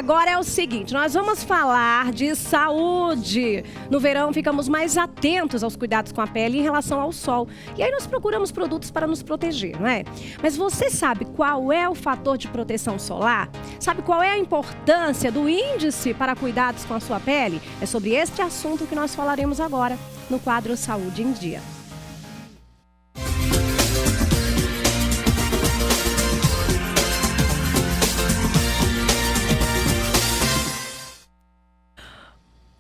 Agora é o seguinte, nós vamos falar de saúde. No verão, ficamos mais atentos aos cuidados com a pele em relação ao sol. E aí nós procuramos produtos para nos proteger, não é? Mas você sabe qual é o fator de proteção solar? Sabe qual é a importância do índice para cuidados com a sua pele? É sobre este assunto que nós falaremos agora no quadro Saúde em Dia.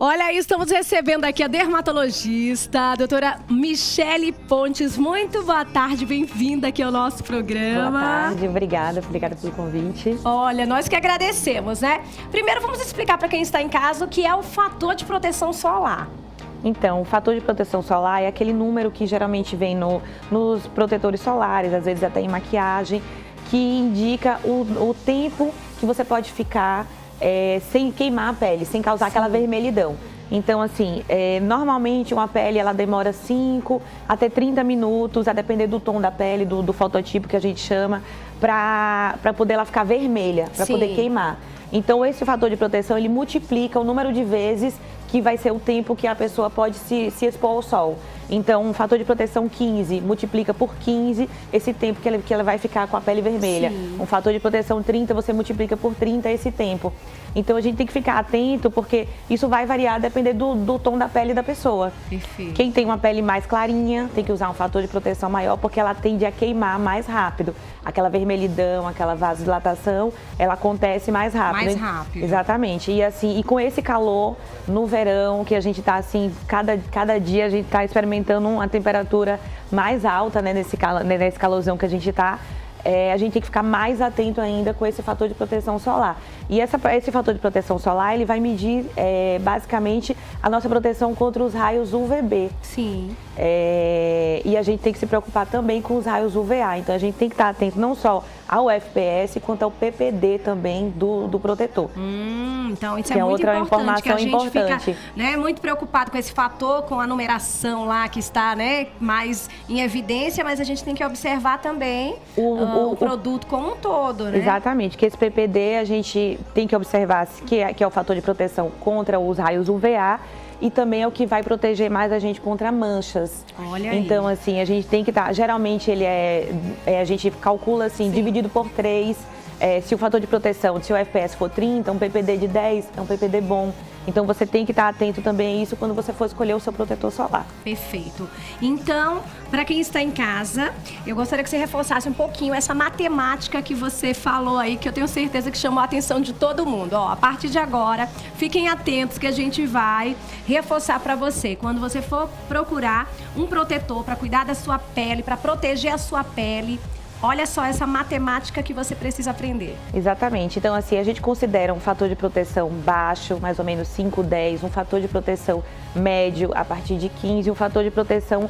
Olha aí, estamos recebendo aqui a dermatologista, a doutora Michele Pontes. Muito boa tarde, bem-vinda aqui ao nosso programa. Boa tarde, obrigada pelo convite. Olha, nós que agradecemos, né? Primeiro, vamos explicar para quem está em casa o que é o fator de proteção solar. Então, o fator de proteção solar é aquele número que geralmente vem nos protetores solares, às vezes até em maquiagem, que indica o tempo que você pode ficar sem queimar a pele, sem causar aquela vermelhidão. Então, assim, normalmente uma pele ela demora 5 até 30 minutos, a depender do tom da pele, do fototipo que a gente chama, para poder ela ficar vermelha, para poder queimar. Então, esse fator de proteção, ele multiplica o número de vezes que vai ser o tempo que a pessoa pode se expor ao sol. Então, um fator de proteção 15 multiplica por 15 esse tempo que ela vai ficar com a pele vermelha. Sim. Um fator de proteção 30, você multiplica por 30 esse tempo. Então, a gente tem que ficar atento, porque isso vai variar dependendo do tom da pele da pessoa. Perfeito. Quem tem uma pele mais clarinha tem que usar um fator de proteção maior, porque ela tende a queimar mais rápido. Aquela vermelhidão, aquela vasodilatação, ela acontece mais rápido. Mais rápido. Exatamente. E assim, e com esse calor no verão, que a gente tá assim, cada dia a gente tá experimentando uma temperatura mais alta, né, nesse calorzão que a gente tá, a gente tem que ficar mais atento ainda com esse fator de proteção solar. E esse fator de proteção solar, ele vai medir basicamente a nossa proteção contra os raios UVB. Sim. E a gente tem que se preocupar também com os raios UVA. Então a gente tem que estar atento não só ao FPS, quanto ao PPD também do protetor. Então isso que é muito outra importante, informação que a gente importante. fica, né, muito preocupado com esse fator, com a numeração lá que está, né, mais em evidência, mas a gente tem que observar também o produto como um todo, né? Exatamente, que esse PPD a gente tem que observar que é o fator de proteção contra os raios UVA e também é o que vai proteger mais a gente contra manchas. Olha aí. Então, assim, a gente tem que estar... Geralmente, ele a gente calcula, assim, dividido por 3. Se o fator de proteção, se o FPS for 30, um PPD de 10 é um PPD bom. Então, você tem que estar atento também a isso quando você for escolher o seu protetor solar. Perfeito. Então, para quem está em casa, eu gostaria que você reforçasse um pouquinho essa matemática que você falou aí, que eu tenho certeza que chamou a atenção de todo mundo. Ó, a partir de agora, fiquem atentos que a gente vai reforçar para você. Quando você for procurar um protetor para cuidar da sua pele, para proteger a sua pele, olha só essa matemática que você precisa aprender. Exatamente. Então, assim, a gente considera um fator de proteção baixo, mais ou menos 5, 10, um fator de proteção médio a partir de 15, um fator de proteção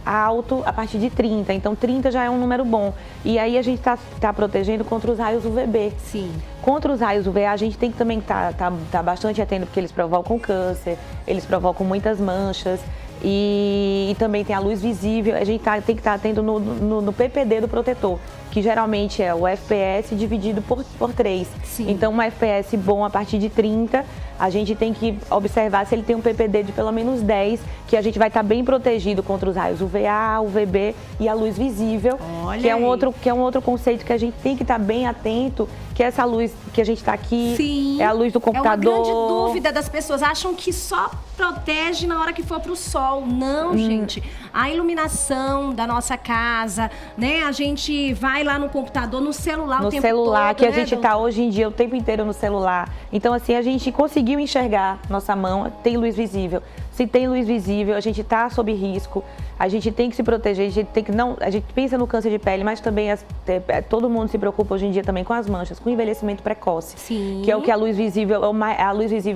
alto a partir de 30. Então, 30 já é um número bom. E aí, a gente tá protegendo contra os raios UVB. Sim. Contra os raios UVA, a gente tem que também tá bastante atento, porque eles provocam câncer, eles provocam muitas manchas. E também tem a luz visível, a gente tem que estar atento no PPD do protetor, que geralmente é o FPS dividido por 3. Sim. Então, um FPS bom a partir de 30, a gente tem que observar se ele tem um PPD de pelo menos 10, que a gente vai estar bem protegido contra os raios UVA, UVB e a luz visível, que é um outro conceito que a gente tem que estar bem atento, que é essa luz que a gente está aqui. Sim. É a luz do computador. É uma grande dúvida das pessoas, acham que só protege na hora que for pro sol. Não, gente. A iluminação da nossa casa, né? A gente vai lá no computador, no celular o tempo todo. No celular, que a né, gente tá hoje em dia o tempo inteiro no celular. Então, assim, a gente conseguiu enxergar nossa mão, tem luz visível. Se tem luz visível, a gente está sob risco, a gente tem que se proteger, a gente pensa no câncer de pele, mas também todo mundo se preocupa hoje em dia também com as manchas, com o envelhecimento precoce. Sim. Que é o que a luz visível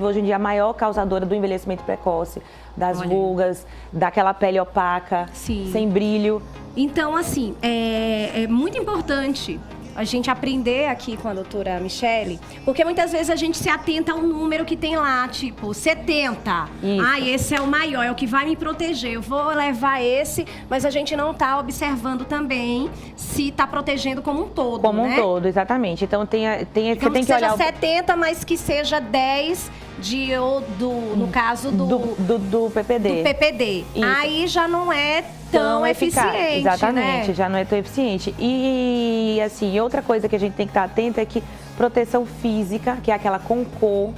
hoje em dia é a maior causadora do envelhecimento precoce, das rugas, daquela pele opaca, sem brilho. Então, assim, é muito importante a gente aprender aqui com a doutora Michele, porque muitas vezes a gente se atenta ao número que tem lá, tipo 70. Isso. Ah, esse é o maior, é o que vai me proteger. Eu vou levar esse, mas a gente não tá observando também se tá protegendo como um todo, Como né? um todo, exatamente. Então você tem que seja olhar 70, mas que seja 10 no caso do PPD. do PPD. Isso. Aí já não é tão eficaz. eficiente, Exatamente, né? já não é tão eficiente. E assim, outra coisa que a gente tem que estar atento é que proteção física, que é aquela com cor,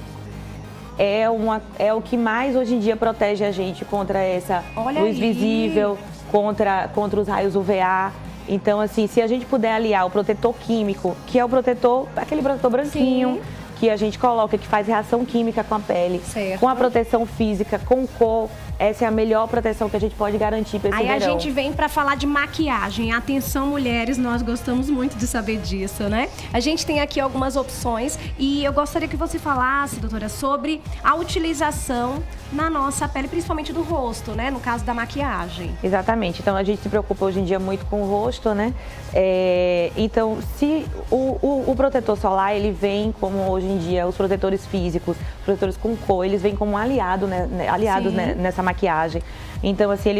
é o que mais hoje em dia protege a gente contra essa Olha luz aí. visível, contra os raios UVA. Então, assim, se a gente puder aliar o protetor químico, que é o protetor, aquele protetor branquinho, Sim. que a gente coloca, que faz reação química com a pele, Certo. com a proteção física, com cor, essa é a melhor proteção que a gente pode garantir para esse Aí verão. a gente vem pra falar de maquiagem. Atenção, mulheres, nós gostamos muito de saber disso, né? A gente tem aqui algumas opções e eu gostaria que você falasse, doutora, sobre a utilização na nossa pele, principalmente do rosto, né? No caso da maquiagem. Exatamente. Então, a gente se preocupa hoje em dia muito com o rosto, né? Então, se o protetor solar, ele vem como hoje em dia os protetores físicos, protetores com cor, eles vêm como aliados Sim. nessa maquiagem. Então, assim,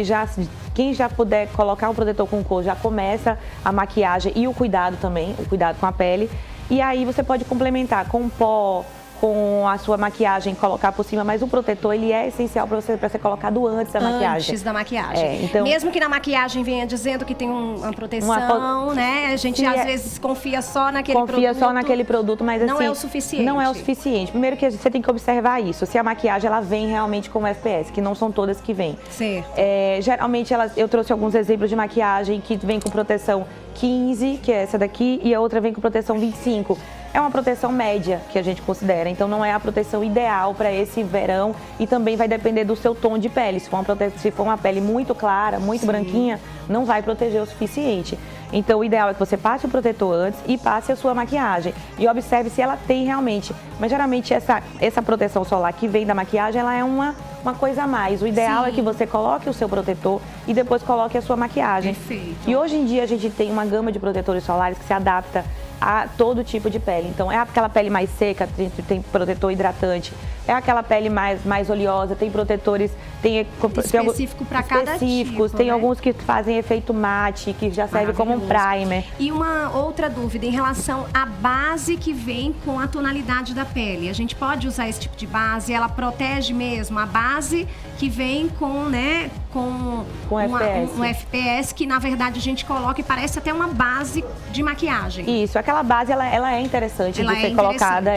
quem já puder colocar um protetor com cor, já começa a maquiagem e o cuidado também, o cuidado com a pele. E aí você pode complementar com pó, com a sua maquiagem, colocar por cima, mas o protetor, ele é essencial para ser colocado antes da maquiagem. Antes da maquiagem. Então, mesmo que na maquiagem venha dizendo que tem uma proteção, né? A gente às vezes confia só naquele produto. Confia só naquele produto, mas assim... Não é o suficiente. Não é o suficiente. Primeiro que você tem que observar isso. Se a maquiagem, ela vem realmente com FPS, que não são todas que vêm. Certo. Geralmente, eu trouxe alguns exemplos de maquiagem que vem com proteção 15, que é essa daqui, e a outra vem com proteção 25. É uma proteção média que a gente considera, então não é a proteção ideal para esse verão e também vai depender do seu tom de pele. Se for uma pele muito clara, muito branquinha, não vai proteger o suficiente. Então o ideal é que você passe o protetor antes e passe a sua maquiagem e observe se ela tem realmente. Mas geralmente essa proteção solar que vem da maquiagem, ela é uma coisa a mais. O ideal é que você coloque o seu protetor e depois coloque a sua maquiagem. Perfeito. E hoje em dia a gente tem uma gama de protetores solares que se adapta a todo tipo de pele. Então, é aquela pele mais seca, tem protetor hidratante. É aquela pele mais oleosa, tem protetores... Específico para cada tipo, tem né? alguns que fazem efeito mate, que já serve como um primer. E uma outra dúvida em relação à base que vem com a tonalidade da pele. A gente pode usar esse tipo de base? Ela protege mesmo? A base que vem com, né, com FPS. um FPS que, na verdade, a gente coloca e parece até uma base de maquiagem. Isso, aquela base, ela é interessante de ser colocada.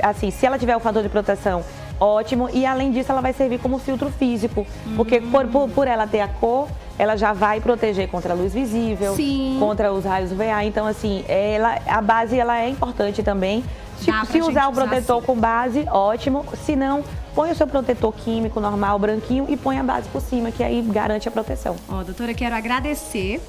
Assim, se ela tiver o fator de proteção, ótimo. E além disso, ela vai servir como filtro físico. Porque por ela ter a cor, ela já vai proteger contra a luz visível, Sim. contra os raios UVA. Então, assim, a base ela é importante também. Se usar o protetor com base, ótimo. Se não, põe o seu protetor químico normal, branquinho, e põe a base por cima, que aí garante a proteção. Ó, doutora, quero agradecer,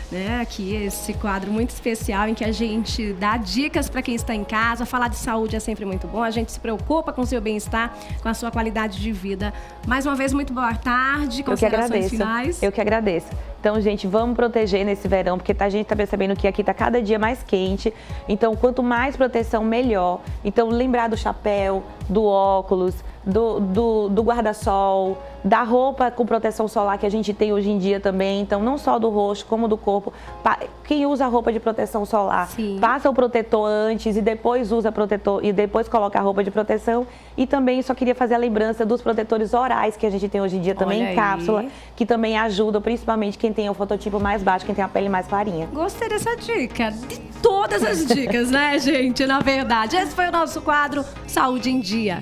né, aqui esse quadro muito especial em que a gente dá dicas para quem está em casa. Falar de saúde é sempre muito bom. A gente se preocupa com o seu bem-estar, com a sua qualidade de vida. Mais uma vez, muito boa tarde. Considerações finais. Eu que agradeço. Então, gente, vamos proteger nesse verão, porque a gente está percebendo que aqui está cada dia mais quente. Então, quanto mais proteção, melhor. Então, lembrar do chapéu, do óculos, do guarda-sol, da roupa com proteção solar que a gente tem hoje em dia também. Então, não só do rosto, como do corpo. Quem usa roupa de proteção solar, Sim. passa o protetor antes e depois usa protetor e depois coloca a roupa de proteção. E também só queria fazer a lembrança dos protetores orais que a gente tem hoje em dia também em cápsula, que também ajudam, principalmente quem tem o fototipo mais baixo, quem tem a pele mais clarinha. Gostei dessa dica, de todas as dicas, né, gente? Na verdade, esse foi o nosso quadro Saúde em Dia.